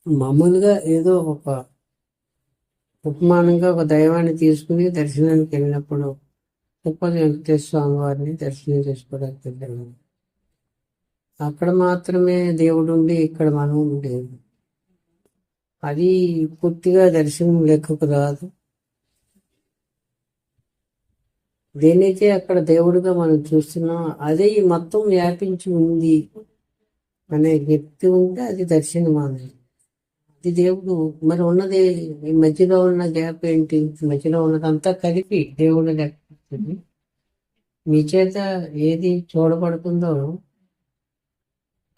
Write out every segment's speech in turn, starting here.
మామూలుగా ఏదో ఒక ఉపమానంగా ఒక దైవాన్ని తీసుకుని దర్శనానికి వెళ్ళినప్పుడు తిరుపతి వెంకటేశ్వర స్వామి వారిని దర్శనం చేసుకోవడానికి వెళ్ళాము. అక్కడ మాత్రమే దేవుడు ఉండి ఇక్కడ మనం ఉండేది. అది పూర్తిగా దర్శనం లెక్కకు రాదు. దేనైతే అక్కడ దేవుడిగా మనం చూస్తున్నాం అదే ఈ మొత్తం వ్యాపించి ఉంది అనే వ్యక్తి ఉంటే అది దర్శనం అనేది. ఇది దేవుడు మరి ఉన్నది ఈ మధ్యలో ఉన్న గ్యాప్ ఏంటి? మధ్యలో ఉన్నదంతా కలిపి దేవుడు లెక్క మీ చేత ఏది చూడబడుతుందో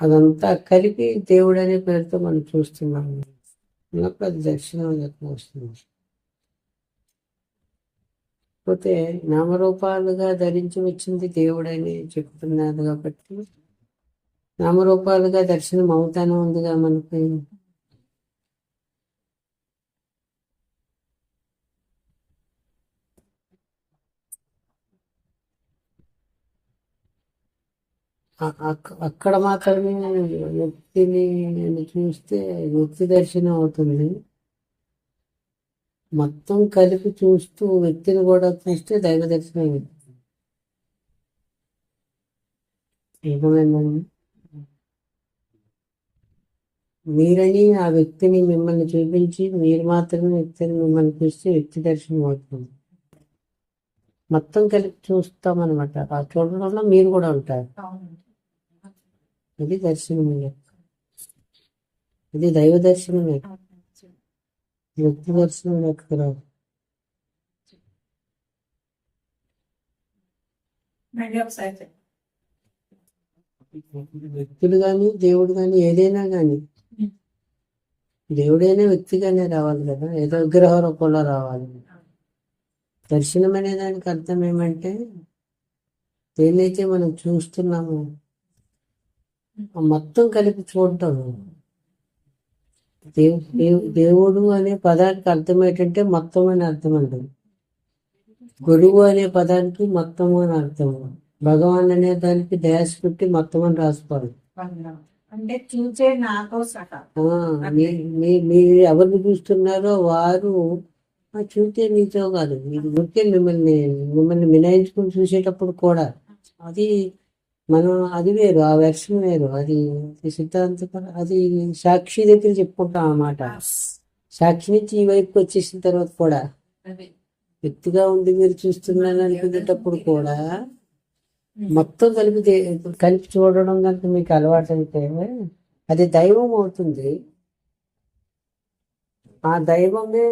అదంతా కలిపి దేవుడు అనే పేరుతో మనం చూస్తున్నాం. అన్నప్పుడు అది దర్శనం లెక్క వస్తుంది. పోతే నామరూపాలుగా ధరించి వచ్చింది దేవుడని చెప్తున్నారు కాబట్టి నామరూపాలుగా దర్శనం అవుతానే ఉందిగా మనకి. అక్కడ మాత్రమే వ్యక్తిని చూస్తే వ్యక్తి దర్శనం అవుతుంది. మొత్తం కలిపి చూస్తూ వ్యక్తిని కూడా చూస్తే దైవ దర్శనం అవుతుంది. ఏమైందండి? మీరని ఆ వ్యక్తిని మిమ్మల్ని చూపించి మీరు మాత్రమే వ్యక్తిని మిమ్మల్ని చూస్తే వ్యక్తి దర్శనం అవుతుంది. మొత్తం కలిపి చూస్తామన్నమాట. ఆ చూడడంలో మీరు కూడా ఉంటారు. ఇది దర్శనం, ఇది దైవ దర్శనమే, వ్యక్తి దర్శనం రాదు. వ్యక్తులు కానీ దేవుడు కానీ ఏదైనా కానీ దేవుడైనా వ్యక్తిగానే రావాలి కదా, ఏదో విగ్రహ రూపంలో రావాలి. దర్శనం అనే దానికి అర్థం ఏమంటే దేన్నైతే మనం చూస్తున్నామో మొత్తం కలిపి చూడటం. దేవుడు అనే పదానికి అర్థం ఏంటంటే మొత్తం అని అర్థం అండి. గురువు అనే పదానికి మొత్తము అని అర్థం. భగవాన్ అనే దానికి డ్యాష్ పెట్టి మొత్తం అని రాసుకోవాలి. అంటే చూసే నాతో మీరు ఎవరిని చూస్తున్నారో వారు చూస్తే నీతో కాదు, మీరు గుర్తే మిమ్మల్ని మినాయించుకుని చూసేటప్పుడు కూడా అది మనం అది వేరు, ఆ వెర్షన్ వేరు. అది సిద్ధాంతం, అది సాక్షి దగ్గర చెప్పుకుంటాం అన్నమాట. సాక్షి నుంచి ఈ వైపుకి వచ్చేసిన తర్వాత కూడా వ్యక్తిగా ఉండి మీరు చూస్తున్నాను అనుకునేటప్పుడు కూడా మొత్తం కలిపి చూడడం కనుక మీకు అలవాటు అయితే అది దైవం అవుతుంది. ఆ దైవమే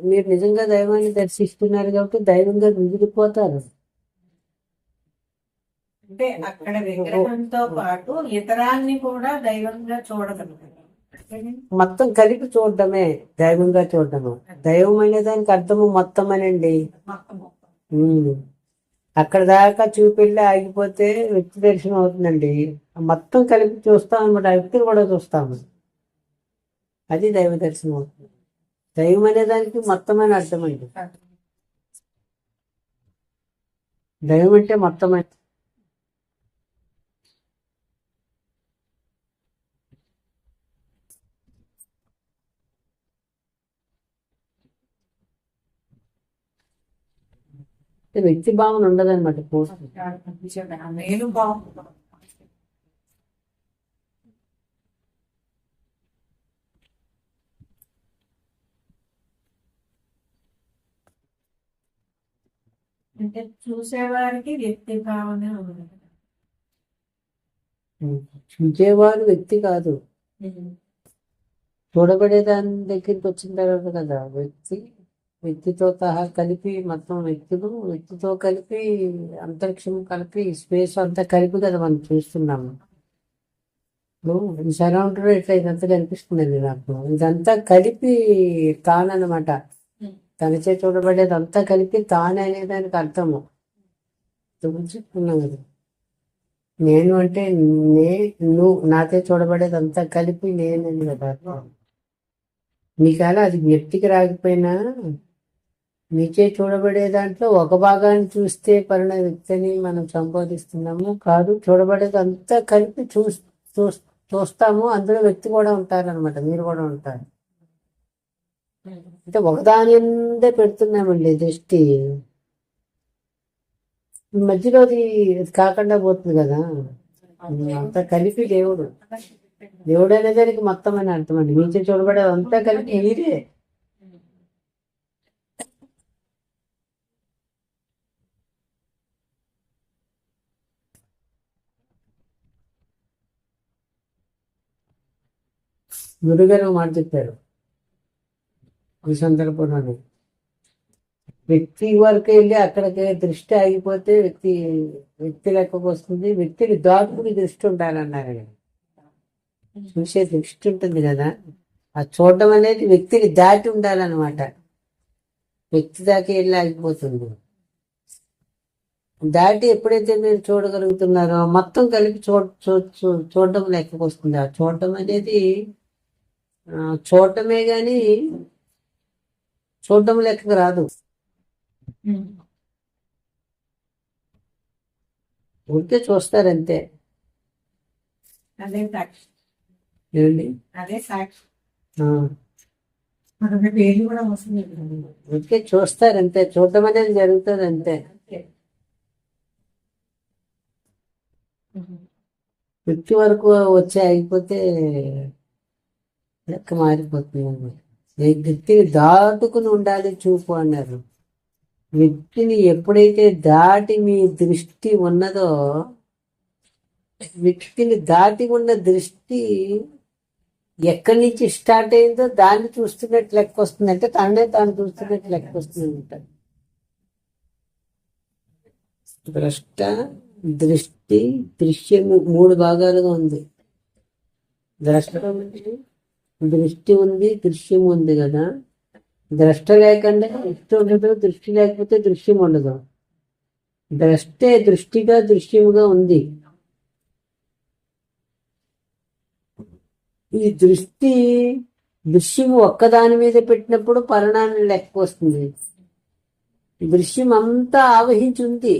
మీరు నిజంగా దైవాన్ని దర్శిస్తున్నారు కాబట్టి దైవంగా మిగిలిపోతారు. అంటే అక్కడ విగ్రహంతో పాటు ఇతరాన్ని కూడా దైవంగా చూడగలుగుతారు. మొత్తం కలిపి చూడటమే దైవంగా చూడటము. దైవం అనే దానికి అర్థము మొత్తం అనండి. అక్కడ దాకా చూపెళ్ళి ఆగిపోతే వ్యక్తి దర్శనం అవుతుందండి. మొత్తం కలిపి చూస్తాం అనమాట, ఆ వ్యక్తిని కూడా చూస్తాము. అది దైవ దర్శనం అవుతుంది. దైవం అనే దానికి మొత్తం అని అర్థం అండి. దైవం అంటే మొత్తం అని. వ్యక్తి భావన ఉండదన్నమాట. నేను బాగుంది అంటే చూసేవారికి వ్యక్తి భావన ఉంది. చూసేవారు వ్యక్తి కాదు, చూడబడే దాని దగ్గరికి వచ్చిన తర్వాత కదా వ్యక్తితో సహా కలిపి మొత్తం వ్యక్తితో కలిపి అంతరిక్షం కలిపి స్పేస్ అంతా కలిపి కదా మనం చూస్తున్నాము. సరౌండర్ ఇట్లా ఇదంతా కనిపిస్తుంది నాకు. ఇదంతా కలిపి తానన్నమాట. తనచే చూడబడేది అంతా కలిపి తానే అనే దానికి అర్థము చెప్పుకున్నాం కదా. నేను అంటే నువ్వు నాతో చూడబడేది అంతా కలిపి నేనని కదా. మీకలా అది వ్యక్తికి రాకపోయినా మీచే చూడబడే దాంట్లో ఒక భాగాన్ని చూస్తే వ్యక్తిని మనం సంబోధిస్తున్నాము కాదు, చూడబడేది అంతా కలిపి చూస్తాము, అందులో వ్యక్తి కూడా ఉంటారనమాట, మీరు కూడా ఉంటారు. అంటే ఒకదాని మీదే పెడుతున్నామండి దృష్టి, ఈ మధ్యలోది కాకుండా పోతుంది కదా. అంతా కలిపి దేవుడు, దేవుడు అనే దానికి మొత్తం అని అర్థం అండి. మీచే చూడబడే అంతా కలిపి మీరే. గురుగారు మాట చెప్పారు ఈ సందర్భంలోనే, వ్యక్తి వరకు వెళ్ళి అక్కడికి దృష్టి ఆగిపోతే వ్యక్తి లెక్కకు వస్తుంది. వ్యక్తిని దాటుకుని దృష్టి ఉండాలన్నారు. చూసే దృష్టి ఉంటుంది కదా, ఆ చూడడం అనేది వ్యక్తిని దాటి ఉండాలన్నమాట. వ్యక్తి దాకా వెళ్ళి ఆగిపోతుంది. దాటి ఎప్పుడైతే మీరు చూడగలుగుతున్నారో మొత్తం కలిపి చూడడం లెక్కకు వస్తుంది. ఆ చూడడం అనేది చూడటమే కానీ చూడడం లెక్కకు రాదు. ఊరికే చూస్తారంతే. అదే సాక్షి, ఏమండి? అదే సాక్షి. ఆ, పేరు కూడా వస్తుంది. ఊరికే చూస్తారంతే, చూడటం అనేది జరుగుతుంది అంతే. వ్యక్తి వరకు వచ్చి ఆగిపోతే లెక్క మారిపోతుంది. వ్యక్తిని దాటుకుని ఉండాలి చూపు అన్నారు. వ్యక్తిని ఎప్పుడైతే దాటి మీ దృష్టి ఉన్నదో, వ్యక్తిని దాటి ఉన్న దృష్టి ఎక్కడి నుంచి స్టార్ట్ అయిందో దాన్ని చూస్తున్నట్టు లెక్క వస్తుంది. అంటే తననే తాను చూస్తున్నట్టు లెక్క వస్తుంది అంటారు. ద్రష్ట, దృష్టి, దృశ్యము 3 భాగాలుగా ఉంది. ద్రష్ట ఉంది, దృష్టి ఉంది, దృశ్యం ఉంది కదా. ద్రష్ట లేకుండా దృష్టి ఉండదు, దృష్టి లేకపోతే దృశ్యం ఉండదు. ద్రష్టే దృష్టిగా దృశ్యముగా ఉంది. ఈ దృశ్యము ఒక్కదాని మీద పెట్టినప్పుడు పరిణామం లెక్క వస్తుంది. దృశ్యం అంతా ఆవహించి ఉంది.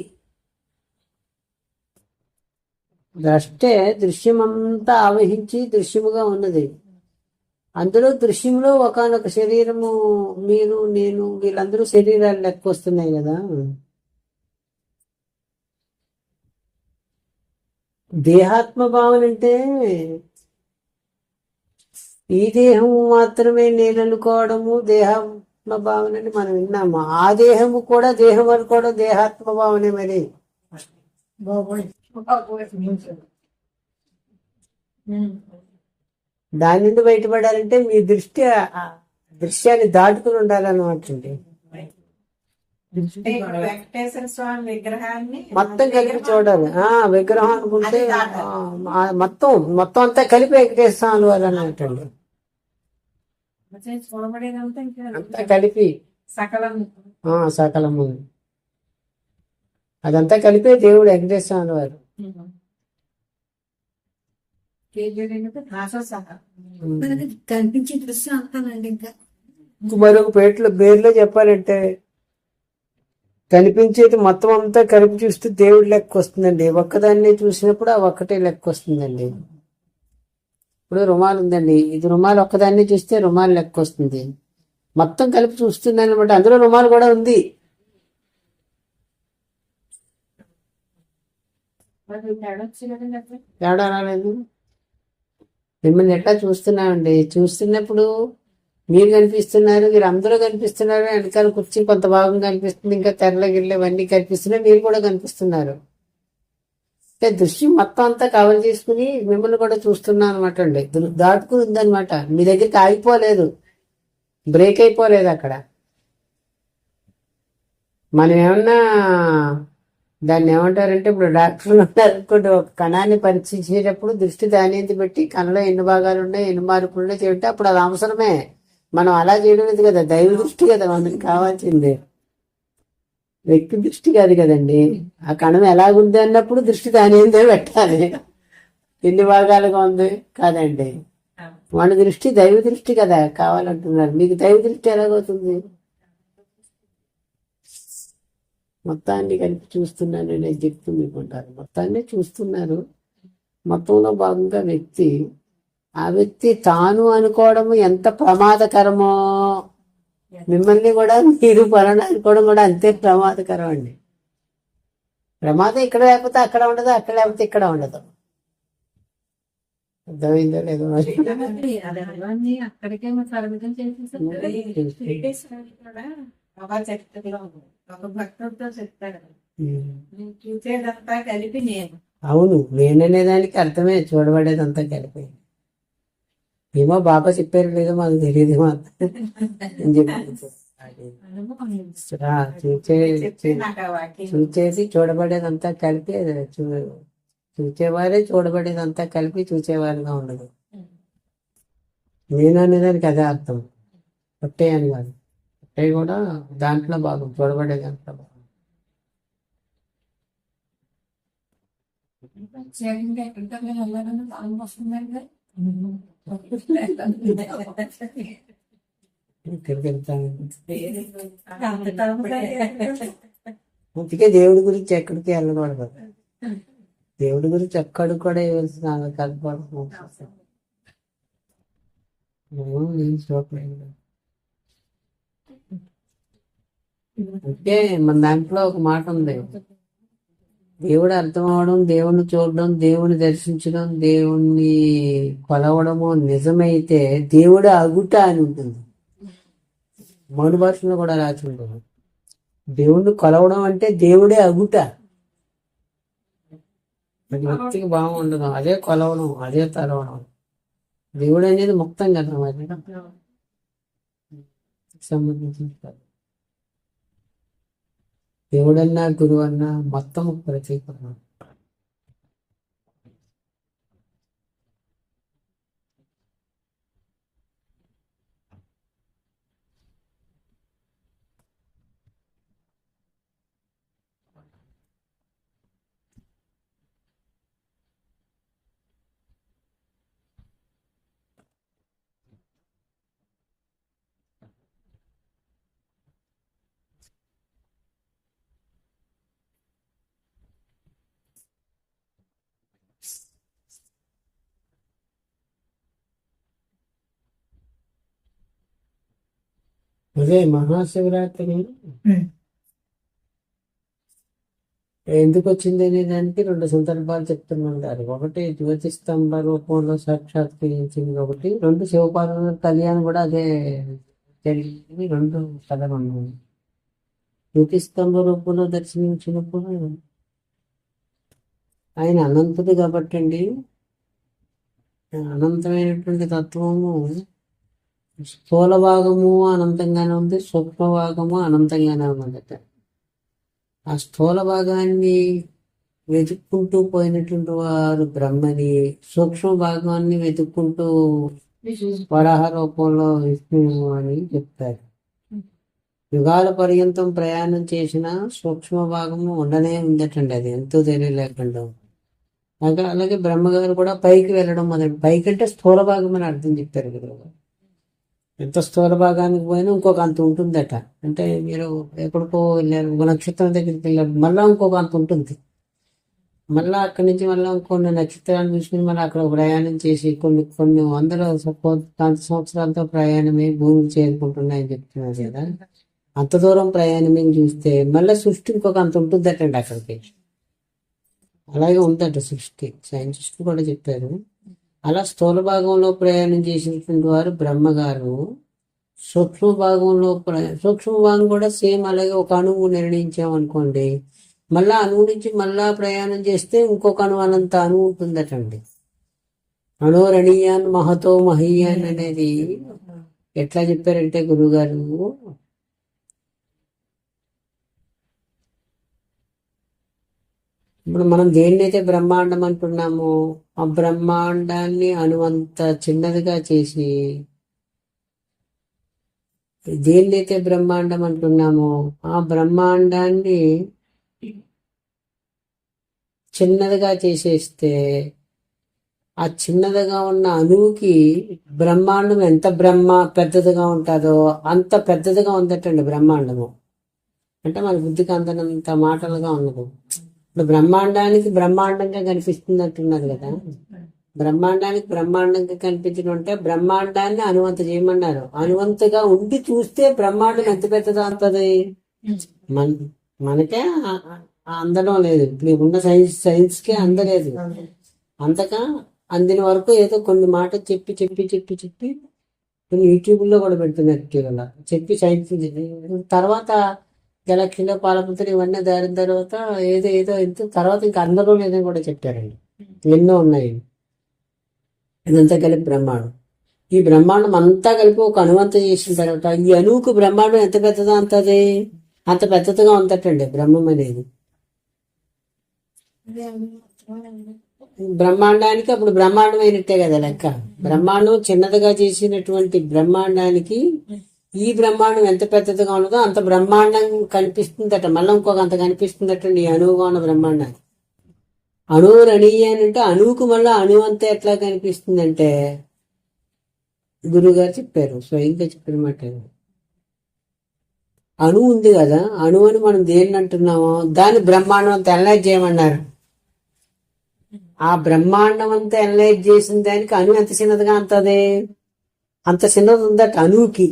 ద్రష్టే దృశ్యమంతా ఆవహించి దృశ్యముగా ఉన్నది. అందులో దృశ్యంలో ఒకానొక శరీరము, మీరు నేను వీళ్ళందరూ శరీరాలు లెక్క వస్తున్నాయి కదా. దేహాత్మ భావన అంటే ఈ దేహము మాత్రమే నేను అనుకోవడము దేహాత్మ భావనని మనం విన్నాము. ఆ దేహము కూడా దేహం అనుకోవడం దేహాత్మ భావనే. మరి దాని నుండి బయటపడాలంటే మీ దృష్టి దృశ్యాన్ని దాటుకుని ఉండాలన్నమాట అండి. వెంకటేశ్వర స్వామి విగ్రహాన్ని మొత్తం కలిపి చూడాలి. విగ్రహం అనుకుంటే మొత్తం అంతా కలిపి వెంకటేశ్వర స్వామి వారు అన్నట్టండి. అంతా కలిపి సకలము అదంతా కలిపే దేవుడు వెంకటేశ్వర స్వామి వారు. కనిపించే దృశ్యం అంతానండి. ఇంకా మరొక పేరులో చెప్పాలంటే కనిపించేది మొత్తం అంతా కలిపి చూస్తే దేవుడు లెక్క వస్తుందండి. ఒక్కదాన్ని చూసినప్పుడు ఆ ఒక్కటే లెక్క వస్తుందండి. ఇప్పుడు రుమాలు ఉందండి, ఇది రుమాలు ఒక్కదాన్ని చూస్తే రుమాలు లెక్క వస్తుంది. మొత్తం కలిపి చూస్తున్నాను అనమాట. అందులో రుమాలు కూడా ఉంది. తేడా రాలేదు. మిమ్మల్ని ఎట్లా చూస్తున్నామండి. చూస్తున్నప్పుడు మీరు కనిపిస్తున్నారు, మీరు అందరూ కనిపిస్తున్నారు. వెనకాల కుర్చీ కొంత భాగం కనిపిస్తుంది, ఇంకా తెరల గిళ్ళ ఇవన్నీ కనిపిస్తున్నాయి, మీరు కూడా కనిపిస్తున్నారు. అంటే దృశ్యం మొత్తం అంతా కవర్ చేసుకుని మిమ్మల్ని కూడా చూస్తున్నాం అనమాట అండి. దాటుకుని ఉందనమాట. మీ దగ్గరికి ఆగిపోలేదు, బ్రేక్ అయిపోలేదు అక్కడ. మనం ఏమన్నా దాన్ని ఏమంటారంటే, ఇప్పుడు డాక్టర్లు ఉన్నారనుకోండి, ఒక కణాన్ని పరీక్షించేటప్పుడు దృష్టి దాని మీద పెట్టి కణలో ఎన్ని భాగాలు ఉన్నాయి, ఎన్ని మార్పులు ఉన్నాయి చెబితే అప్పుడు అది అవసరమే. మనం అలా చేయడం లేదు కదా, దైవ దృష్టి కదా మనకి కావాల్సింది, వ్యక్తి దృష్టి కాదు కదండి. ఆ కణం ఎలాగుంది అన్నప్పుడు దృష్టి దాని ఏందో పెట్టాలి. ఎన్ని భాగాలుగా ఉంది కాదండి, మన దృష్టి దైవ దృష్టి కదా కావాలంటున్నారు. మీకు దైవ దృష్టి ఎలాగవుతుంది? మొత్తాన్ని కలిపి చూస్తున్నాను నేను చెప్తూ మీకుంటారు. మొత్తాన్ని చూస్తున్నారు, మొత్తంలో భాగంగా వ్యక్తి, ఆ వ్యక్తి తాను అనుకోవడం ఎంత ప్రమాదకరమో మిమ్మల్ని కూడా మీరు పలానా అనుకోవడం కూడా అంతే ప్రమాదకరం అండి. ప్రమాదం ఇక్కడ లేకపోతే అక్కడ ఉండదు, అక్కడ లేకపోతే ఇక్కడ ఉండదు. అర్థమైందో లేదో మరి. అక్కడికే పరిమితం చేసేసారు కూడా. బాబా చరిత్రలో ఒక భక్తుడితో చెప్తాడు, నేను చూసేదంతా కలిపి నేను. అవును, నేననే దానికి అర్థమే చూడబడేదంతా కలిపి. ఏమో బాబా చెప్పారు లేదో మాకు తెలియదు మాత్రం అని చెప్పి చూసేసి చూడబడేదంతా కలిపి చూచేవారే చూడబడేదంతా కలిపి చూసేవారుగా ఉండదు. నేను అనేదానికి అదే అర్థం. పొట్టే అని కాదు, పొట్టే కూడా దాంట్లో భాగం, చూడబడే దాంట్లో భాగం. అందుకే దేవుడి గురించి ఎక్కడికి వెళ్ళకూడదు. దేవుడి గురించి ఎక్కడికి కూడా కలపకూడదు. నేను చూడలేదు. అంటే మన దాంట్లో ఒక మాట ఉంది, దేవుడు అర్థం అవడం, దేవుణ్ణి చూడడం, దేవుని దర్శించడం, దేవుణ్ణి కొలవడము నిజమైతే దేవుడు అగుట అని ఉంటుంది. మౌన భాషలో కూడా రాసి ఉంటుంది. దేవుణ్ణి కొలవడం అంటే దేవుడే అగుట. ప్రతి వ్యక్తికి భావం ఉండదు, అదే కొలవడం, అదే తరవడం. దేవుడు అనేది ముక్తం కదా, మరి సంబంధించిన దేవుడన్నా గురువు అన్నా మొత్తం ప్రత్యేకం. అదే మహాశివరాత్రి ఎందుకు వచ్చింది అనే దానికి రెండు సందర్భాలు చెప్తున్నారు. ఒకటి జ్యోతిస్తంభ రూపంలో సాక్షాత్కరించింది, ఒకటి రెండు శివపార్వతుల కళ్యాణం కూడా అదే జరిగింది. రెండు కథలు ఉన్నాయి. జ్యోతిస్తంభ రూపంలో దర్శించినప్పుడు ఆయన అనంతుడు కాబట్టి అండి, అనంతమైనటువంటి తత్వము స్థూల భాగము అనంతంగానే ఉంది, సూక్ష్మ భాగము అనంతంగానే ఉన్నదట. ఆ స్థూల భాగాన్ని వెతుక్కుంటూ పోయినటువంటి వారు బ్రహ్మని, సూక్ష్మ భాగాన్ని వెతుక్కుంటూ వరాహ రూపంలో విష్ణువు అని చెప్తారు. యుగాల పర్యంతం ప్రయాణం చేసిన సూక్ష్మ భాగము ఉండనే ఉందటండి, అది ఎంతో తెలియలేకుండా. అలాగే బ్రహ్మగారు కూడా పైకి వెళ్ళడం మొదలు, పైకి అంటే స్థూల భాగం అని అర్థం చెప్పారు కదా. ఎంత స్థూల భాగానికి పోయినా ఇంకొక అంత ఉంటుందట. అంటే మీరు ఎక్కడికో వెళ్ళారు, ఒక నక్షత్రం దగ్గరికి వెళ్ళారు, మళ్ళీ ఇంకొక అంత ఉంటుంది. మళ్ళీ అక్కడి నుంచి మళ్ళీ కొన్ని నక్షత్రాలు చూసుకుని మళ్ళీ అక్కడ ప్రయాణం చేసి కొన్ని వందల కాంతి సంవత్సరాలతో ప్రయాణమే భూమికి చేరుకుంటున్నాయని చెప్తున్నారు కదా. అంత దూరం ప్రయాణమే చూస్తే మళ్ళీ సృష్టి ఇంకొక అంత ఉంటుందటండి అక్కడికి. అలాగే ఉందట సృష్టి, సైంటిస్టులు కూడా చెప్పారు. అలా స్థూల భాగంలో ప్రయాణం చేసినటువంటి వారు బ్రహ్మగారు. సూక్ష్మ భాగంలో సూక్ష్మ భాగం కూడా సేమ్ అలాగే ఒక అణువు నిర్ణయించామనుకోండి, మళ్ళా అణువు నుంచి మళ్ళా ప్రయాణం చేస్తే ఇంకొక అణువు అనంత అణువు ఉంటుందటండి. అణోరణీయాన్ మహతో మహీయాన్ అనేది ఎట్లా చెప్పారంటే గురువుగారు, ఇప్పుడు మనం దేన్నైతే బ్రహ్మాండం అంటున్నామో ఆ బ్రహ్మాండాన్ని అణువంత చిన్నదిగా చేసి, దేన్నైతే బ్రహ్మాండం అంటున్నామో ఆ బ్రహ్మాండాన్ని చిన్నదిగా చేసేస్తే ఆ చిన్నదిగా ఉన్న అణువుకి బ్రహ్మాండం ఎంత పెద్దదిగా ఉంటుందో అంత పెద్దదిగా ఉందటండి బ్రహ్మాండము. అంటే మన బుద్ధికి అందనంత మాటలుగా ఉన్నది. ఇప్పుడు బ్రహ్మాండానికి బ్రహ్మాండంగా కనిపిస్తుంది అంటున్నారు కదా. బ్రహ్మాండానికి బ్రహ్మాండంగా కనిపించడం అంటే బ్రహ్మాండాన్ని అనువంత చేయమన్నారు. అనువంతగా ఉండి చూస్తే బ్రహ్మాండం ఎంత పెద్దదో అంతది మన మనకే అందడం లేదు. ఇప్పుడు ఉన్న సైన్స్కే అందలేదు. అంతగా అందిన వరకు ఏదో కొన్ని మాటలు చెప్పి చెప్పి చెప్పి చెప్పి కొన్ని యూట్యూబ్లో కూడా పెడుతున్నారు. ఇటీవల చెప్పి సైన్స్ తర్వాత గెలక్షన్లో పాలపుత్రులు ఇవన్నీ దారిన తర్వాత ఏదో ఏదో ఇంత తర్వాత ఇంకా అందరూ లేదని కూడా చెప్పారండి. ఎన్నో ఉన్నాయి. ఇదంతా కలిపి బ్రహ్మాండం. ఈ బ్రహ్మాండం అంతా కలిపి ఒక అణువంత చేసిన తర్వాత ఈ అణువుకు బ్రహ్మాండం ఎంత పెద్దదో అంతది అంత పెద్దదిగా ఉందటండి బ్రహ్మం అనేది. బ్రహ్మాండానికి అప్పుడు బ్రహ్మాండం అయినట్టే కదా లెక్క. బ్రహ్మాండం చిన్నదిగా చేసినటువంటి బ్రహ్మాండానికి ఈ బ్రహ్మాండం ఎంత పెద్దదిగా ఉన్నదో అంత బ్రహ్మాండం కనిపిస్తుందట. మళ్ళీ ఇంకొక అంత కనిపిస్తుందటండి ఈ అణువుగా ఉన్న బ్రహ్మాండానికి. అణువు రణీయ అని అంటే అణువుకు మళ్ళీ అణువు అంతా ఎట్లా కనిపిస్తుందంటే గురువు గారు చెప్పారు, స్వయంగా చెప్పిన మాట. అణువు ఉంది కదా, అణువు అని మనం దేన్ని అంటున్నామో దాన్ని బ్రహ్మాండం అంతా ఎనలైజ్ చేయమన్నారు. ఆ బ్రహ్మాండం అంతా ఎనలైజ్ చేసిన దానికి అణువు ఎంత చిన్నదిగా అంతది అంత చిన్నది ఉందట అణువుకి.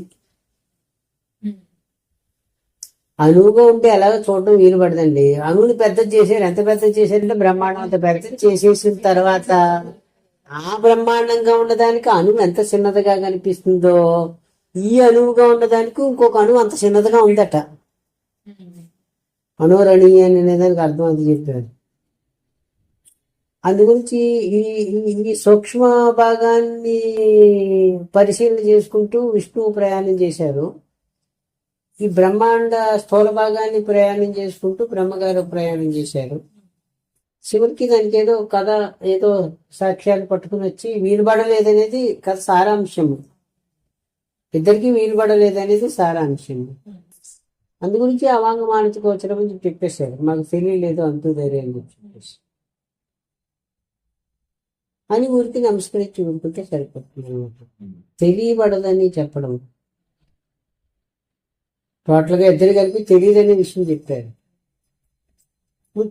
అణువుగా ఉంటే ఎలాగో చూడడం వీలు పడదండి. అణువుని పెద్దది చేశారు. ఎంత పెద్దది చేశారంటే బ్రహ్మాండం అంత పెద్దది చేసేసిన తర్వాత ఆ బ్రహ్మాండంగా ఉన్నదానికి అణువు ఎంత చిన్నదిగా కనిపిస్తుందో ఈ అణువుగా ఉన్నదానికి ఇంకొక అణువు అంత చిన్నదిగా ఉందట. అణువురణి అనే దానికి అర్థం అది చెప్పారు. అందు గురించి ఈ సూక్ష్మ భాగాన్ని పరిశీలన చేసుకుంటూ విష్ణువు ప్రయాణం చేశారు. ఈ బ్రహ్మాండ స్థూల భాగాన్ని ప్రయాణం చేసుకుంటూ బ్రహ్మగారు ప్రయాణం చేశారు. శివుడికి దానికి ఏదో కథ ఏదో సాక్ష్యాలు పట్టుకుని వచ్చి వీలుపడలేదనేది కథ సారాంశము. ఇద్దరికి వీలుపడలేదనేది సారాంశము. అందు గురించి అవాంగ మానసిక వచ్చడం అని చెప్పేశారు. మాకు తెలియలేదు అంతూ ధైర్యం అని చెప్పేసి అని ఊరికి నమస్కరించి ఊరుకుంటే సరిపోతుంది అనమాట. తెలియబడదని చెప్పడం టోటల్గా ఇద్దరు కలిపి తెలియదనే విషయం చెప్పారు. నువ్వు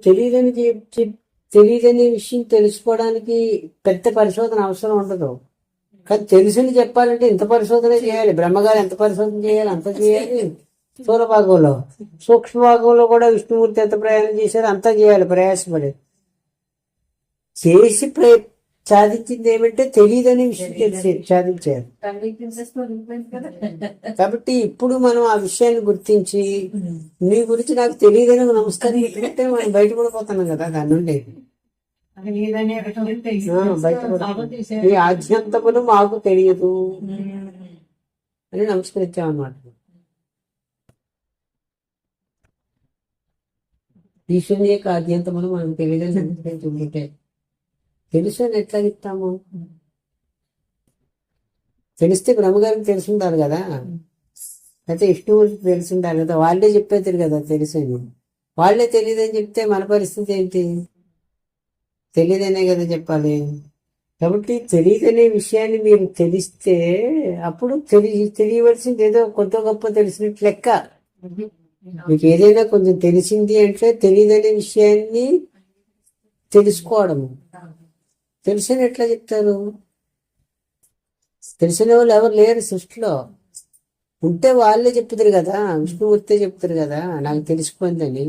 తెలియదనే విషయం తెలుసుకోవడానికి పెద్ద పరిశోధన అవసరం ఉండదు. కానీ తెలుసుని చెప్పాలంటే ఇంత పరిశోధన చేయాలి. బ్రహ్మగారు ఎంత పరిశోధన చేయాలి అంత చేయాలి. స్థూల భాగంలో సూక్ష్మ భాగంలో కూడా విష్ణుమూర్తి ఎంత ప్రయాణం చేశారు అంతా చేయాలి. ప్రయాసపడి చేసి సాధించింది ఏమంటే తెలియదనే విషయం తెలిసి సాధించారు. కాబట్టి ఇప్పుడు మనం ఆ విషయాన్ని గుర్తించి నీ గురించి నాకు తెలియదని నమస్కారం ఎందుకంటే మనం బయటపడిపోతున్నాం కదా దాని నుండి. ఈ ఆద్యంతములు మాకు తెలియదు అని నమస్కరించామన్నమాట. ఈశ్వరుని యొక్క ఆద్యంతములు మనకు తెలియదని నమస్కరించుకుంటే తెలుసు అని ఎట్లా చెప్తాము? తెలిస్తే బ్రహ్మగారికి తెలుసుంటారు కదా, అయితే విష్ణుమూర్తికి తెలుసుంటారు కదా. వాళ్ళే చెప్పేది కదా తెలుసు అని. వాళ్ళే తెలియదని చెప్తే మన పరిస్థితి ఏంటి? తెలియదనే కదా చెప్పాలి. కాబట్టి తెలియదనే విషయాన్ని మీరు తెలిస్తే అప్పుడు తెలియవలసింది ఏదో కొంత గొప్ప తెలిసినట్టు లెక్క. మీకు ఏదైనా కొంచెం తెలిసింది అంటే తెలియదనే విషయాన్ని తెలుసుకోవడము. తెలిసిన ఎట్లా చెప్తారు? తెలిసిన వాళ్ళు ఎవరు లేరు సృష్టిలో. ఉంటే వాళ్ళే చెప్తారు కదా, విష్ణుమూర్తే చెప్తారు కదా నాకు తెలిసిపోయిందని.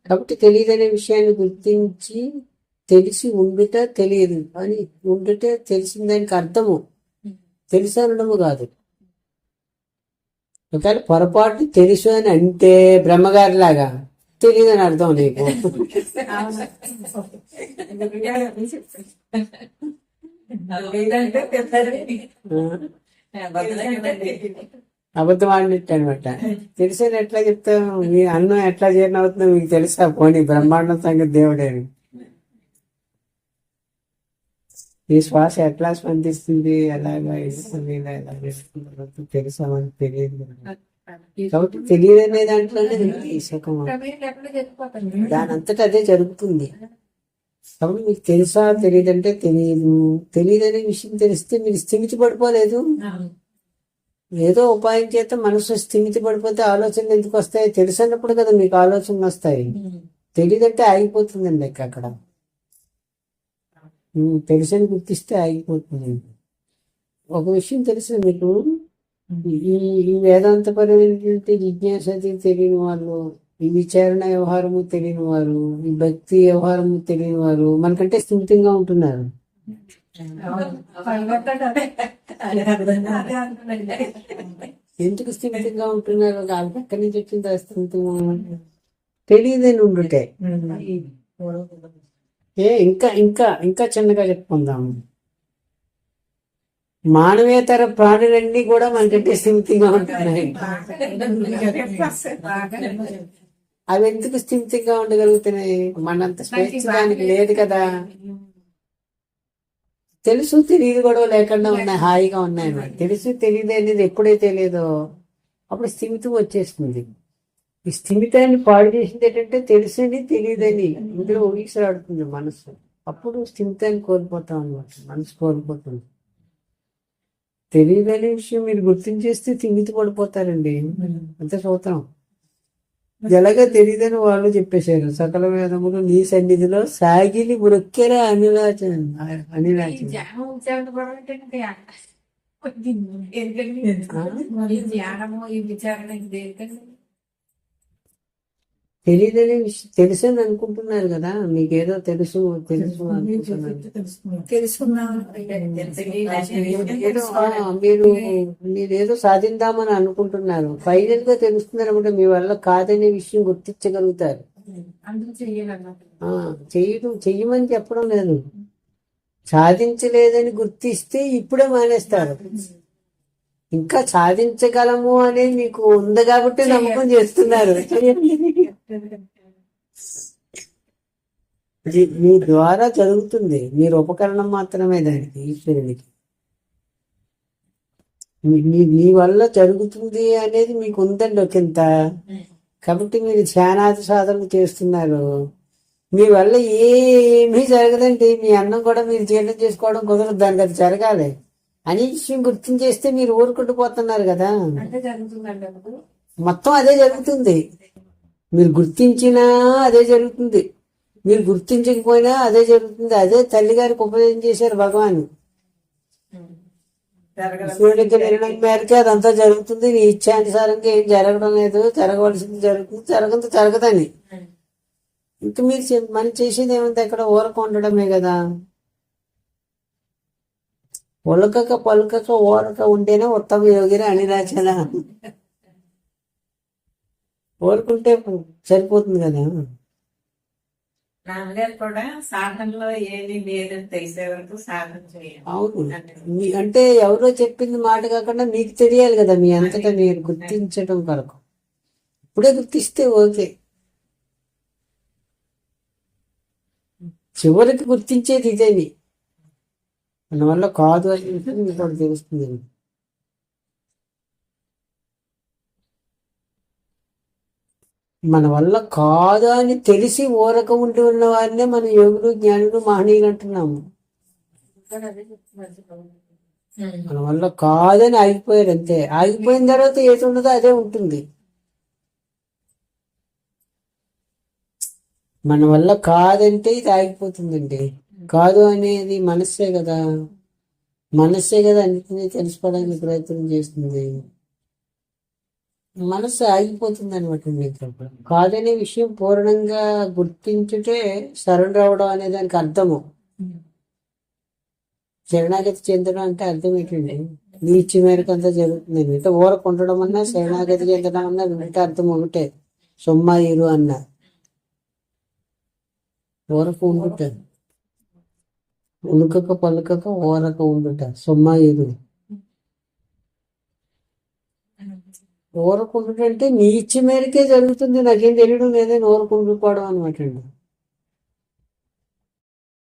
కాబట్టి తెలియదనే విషయాన్ని గుర్తించి తెలిసి ఉండుట తెలియదు అని ఉండుట తెలిసిన దానికి అర్థము తెలుసు అనడము కాదు. ఒకవేళ పొరపాటు తెలుసు అని అంటే బ్రహ్మగారి లాగా తెలియదని అర్థం నీకు. అబద్ధం ఆడినట్టు అనమాట. తెలిసేది ఎట్లా చెప్తాం? మీ అన్నం ఎట్లా జీర్ణం అవుతుందో మీకు తెలుసా? పోనీ బ్రహ్మాండం సంగతి దేవుడేని. ఈ శ్వాస ఎట్లా స్పందిస్తుంది, ఎలాగా ఇస్తుంది, ఎలా చేస్తుంది తెలుసా? మనకు తెలియదు. కాబట్టి తెలియదనే దాంట్లోనే సుఖం, దాని అంతటా అదే జరుగుతుంది. కాబట్టి మీకు తెలుసా తెలియదంటే తెలియదు. తెలియదనే విషయం తెలిస్తే మీరు స్థిమితి పడిపోలేదు. ఏదో ఉపాయం చేత మనసు స్థిమితి పడిపోతే ఆలోచనలు ఎందుకు వస్తాయి? తెలిసినప్పుడు కదా మీకు ఆలోచనలు వస్తాయి. తెలియదంటే ఆగిపోతుందండి అక్కడ. తెలిసని గుర్తిస్తే ఆగిపోతుంది. ఒక విషయం తెలిసిన మీకు, ఈ ఈ వేదాంతపరమైనటువంటి జిజ్ఞాస తెలియని వాళ్ళు, ఈ విచారణ వ్యవహారము తెలియని వారు, ఈ భక్తి వ్యవహారము తెలియని వారు మనకంటే స్థిమితంగా ఉంటున్నారు. ఎందుకు స్థిమితంగా ఉంటున్నారు? వాళ్ళకి ఎక్కడి నుంచి వచ్చింది ఆ స్థిమితంగా? తెలియదని ఉండుంటే. ఇంకా ఇంకా ఇంకా చిన్నగా చెప్పుకుందాం. మానవేతర ప్రాణులన్నీ కూడా మనకంటే స్థిమితంగా ఉంటున్నాయి. అవి ఎందుకు స్థిమితంగా ఉండగలుగుతున్నాయి? మనంత స్వేచ్ఛ దానికి లేదు కదా. తెలుసు తెలియదు గొడవ లేకుండా ఉన్నాయి, హాయిగా ఉన్నాయి. తెలుసు తెలియదు అనేది ఎప్పుడైతే లేదో అప్పుడు స్థిమితం వచ్చేస్తుంది. ఈ స్థిమితాన్ని పాడు చేసింది ఏంటంటే తెలుసని తెలియదని ఇందులో ఊగిసలాడుతుంది మనసు. అప్పుడు స్థిమితాన్ని కోల్పోతాం అనమాట, మనసు కోల్పోతుంది. తెలియదనే విషయం మీరు గుర్తించేస్తే స్థిమితి పడిపోతారండి. అంతే సూత్రం. ఎలాగా తెలియదని వాళ్ళు చెప్పేశారు. సకల వేదములు నీ సన్నిధిలో సాగిలి మృక్కెర అనిరాచన. తెలియదని విషయం తెలుసని అనుకుంటున్నారు కదా. మీకేదో తెలుసు తెలుసు మీరేదో సాధిద్దామని అనుకుంటున్నారు. ఫైనల్ గా తెలుస్తున్నారు అంటే మీ వల్ల కాదనే విషయం గుర్తించగలుగుతారు. చెయ్యమని చెప్పడం లేదు, సాధించలేదని గుర్తిస్తే ఇప్పుడే మానేస్తారు. ఇంకా సాధించగలము అనేది మీకు ఉంది కాబట్టి నమ్మకం చేస్తున్నారు. మీ ద్వారా జరుగుతుంది, మీరు ఉపకరణం మాత్రమే దానికి, ఈశ్వరునికి. మీ వల్ల జరుగుతుంది అనేది మీకు ఉందండి ఒకంత. కాబట్టి మీరు ధ్యానాది సాధనలు చేస్తున్నారు. మీ వల్ల ఏమీ జరగదండి. మీ అన్నం కూడా మీరు జీర్ణం చేసుకోవడం కుదరదు, దానికి అది జరగాలి అని విషయం గుర్తించేస్తే మీరు ఊరుకుంటూ పోతున్నారు కదా. మొత్తం అదే జరుగుతుంది. మీరు గుర్తించినా అదే జరుగుతుంది, మీరు గుర్తించకపోయినా అదే జరుగుతుంది. అదే తల్లి గారికి ఉపదేశం చేశారు భగవాన్. సూర్యుడికి నిర్ణయం మేరకే అదంతా జరుగుతుంది, నీ ఇచ్చానుసారంగా ఏం జరగడం లేదు, జరగవలసింది జరుగుతుంది, జరగదని. ఇంకా మీరు మనం చేసేది ఏమంటే అక్కడ ఊరక ఉండడమే కదా. ఒలకక పలుకక ఓరక ఉంటేనే ఉత్తమ యోగిని అనిరాచన. ఓరుకుంటే సరిపోతుంది కదా. నాన్నగారు కూడా సాధనలో ఏది లేదని తెలిసే వరకు సాధన చేయాలి. అవును, అంటే ఎవరో చెప్పింది మాట కాకుండా మీకు తెలియాలి కదా, మీ అంతటా మీరు గుర్తించడం కొరకు. ఇప్పుడే గుర్తిస్తే ఓకే. చివరికి గుర్తించేది ఇదేని మన వల్ల కాదు అని మీకు కూడా తెలుస్తుంది. మన వల్ల కాదు అని తెలిసి ఊరక ఉంటూ ఉన్న వారినే మన యోగులు, జ్ఞానులు, మహనీయులు అంటున్నాము. మన వల్ల కాదని ఆగిపోయారు అంతే. ఆగిపోయిన తర్వాత ఏది ఉండదో అదే ఉంటుంది. మన వల్ల కాదంటే ఇది ఆగిపోతుందండి. కాదు అనేది మనస్సే కదా. మనస్సే కదా అన్నిటినీ తెలుసుకోవడానికి ప్రయత్నం చేస్తుంది. మనస్సు ఆగిపోతుంది అనమాట. మీకు కాదనే విషయం పూర్ణంగా గుర్తించుటే సరెండర్ అవడం అనే దానికి అర్థము. శరణాగతి చెందడం అంటే అర్థం ఏంటండి? నీ ఇచ్చి మేరకు అంతా జరుగుతుంది. అంటే ఊరకు ఉండడం అన్నా శరణాగతి చెందడం అన్నా రెండింటి అర్థం ఒకటే. సొమ్మాయిరు అన్నా ఊరకు ఉండుట, ఉలుకక పలుకక ఊరక ఉండుట సొమ్మాయిరు. ఊరకుండుట అంటే నీ ఇచ్చి మేరకే జరుగుతుంది, నాకేం తెలియడం లేదని ఊరకుండిపోవడం అనమాట అండి.